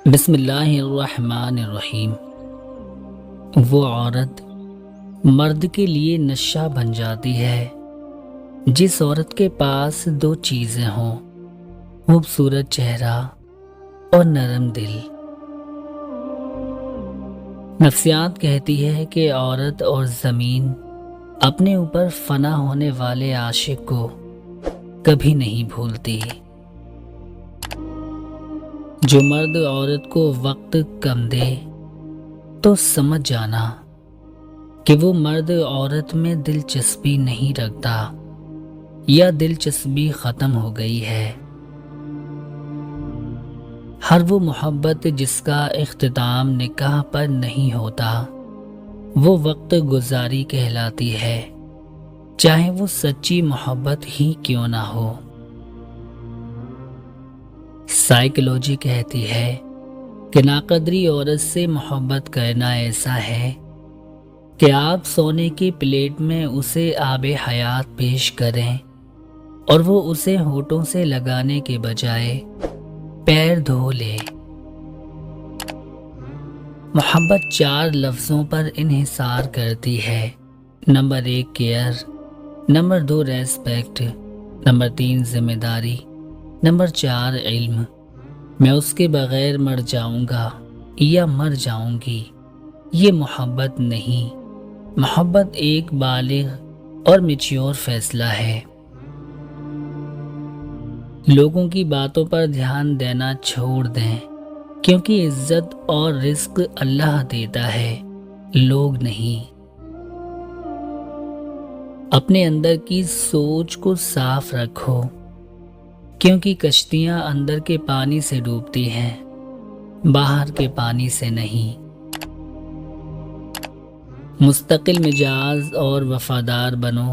بسم اللہ الرحمن الرحیم۔ وہ عورت مرد کے لیے نشہ بن جاتی ہے جس عورت کے پاس دو چیزیں ہوں، خوبصورت چہرہ اور نرم دل۔ نفسیات کہتی ہے کہ عورت اور زمین اپنے اوپر فنا ہونے والے عاشق کو کبھی نہیں بھولتی۔ جو مرد عورت کو وقت کم دے تو سمجھ جانا کہ وہ مرد عورت میں دلچسپی نہیں رکھتا یا دلچسپی ختم ہو گئی ہے۔ ہر وہ محبت جس کا اختتام نکاح پر نہیں ہوتا وہ وقت گزاری کہلاتی ہے، چاہے وہ سچی محبت ہی کیوں نہ ہو۔ سائیکولوجی کہتی ہے کہ ناقدری عورت سے محبت کرنا ایسا ہے کہ آپ سونے کی پلیٹ میں اسے آب حیات پیش کریں اور وہ اسے ہونٹوں سے لگانے کے بجائے پیر دھو لے۔ محبت 4 لفظوں پر انحصار کرتی ہے۔ Number 1 care, number 2 respect, number 3 ذمہ داری، نمبر 4 علم۔ میں اس کے بغیر مر جاؤں گا یا مر جاؤں گی، یہ محبت نہیں۔ محبت ایک بالغ اور میچور فیصلہ ہے۔ لوگوں کی باتوں پر دھیان دینا چھوڑ دیں، کیونکہ عزت اور رزق اللہ دیتا ہے، لوگ نہیں۔ اپنے اندر کی سوچ کو صاف رکھو، کیونکہ کشتیاں اندر کے پانی سے ڈوبتی ہیں، باہر کے پانی سے نہیں۔ مستقل مزاج اور وفادار بنو،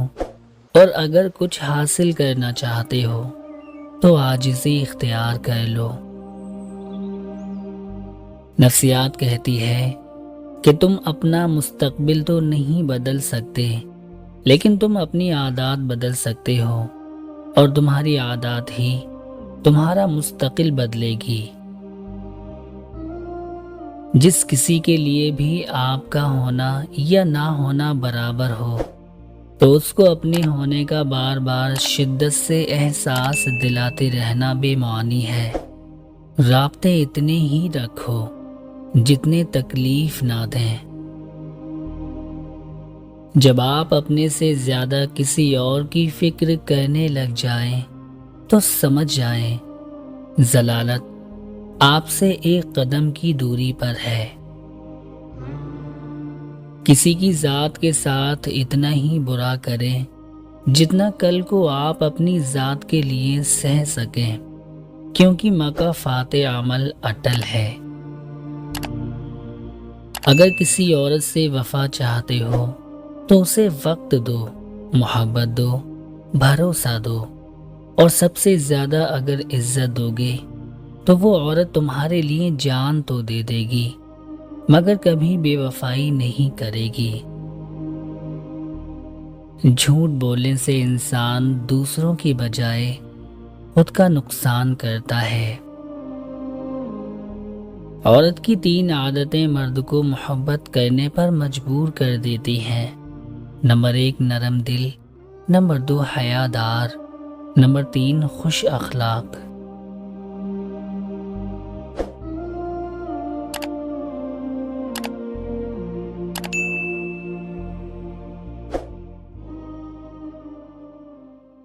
اور اگر کچھ حاصل کرنا چاہتے ہو تو عاجزی اختیار کر لو۔ نفسیات کہتی ہے کہ تم اپنا مستقبل تو نہیں بدل سکتے، لیکن تم اپنی عادات بدل سکتے ہو، اور تمہاری عادات ہی تمہارا مستقل بدلے گی۔ جس کسی کے لیے بھی آپ کا ہونا یا نہ ہونا برابر ہو تو اس کو اپنے ہونے کا بار بار شدت سے احساس دلاتے رہنا بے معنی ہے۔ رابطے اتنے ہی رکھو جتنے تکلیف نہ دیں۔ جب آپ اپنے سے زیادہ کسی اور کی فکر کرنے لگ جائیں تو سمجھ جائیں ضلالت آپ سے ایک قدم کی دوری پر ہے۔ کسی کی ذات کے ساتھ اتنا ہی برا کریں جتنا کل کو آپ اپنی ذات کے لیے سہ سکیں، کیونکہ مکافات عمل اٹل ہے۔ اگر کسی عورت سے وفا چاہتے ہو تو اسے وقت دو، محبت دو، بھروسہ دو، اور سب سے زیادہ اگر عزت دو گے تو وہ عورت تمہارے لیے جان تو دے دے گی مگر کبھی بے وفائی نہیں کرے گی۔ جھوٹ بولنے سے انسان دوسروں کی بجائے خود کا نقصان کرتا ہے۔ عورت کی 3 عادتیں مرد کو محبت کرنے پر مجبور کر دیتی ہیں۔ نمبر 1 نرم دل، نمبر 2 حیادار، نمبر 3 خوش اخلاق۔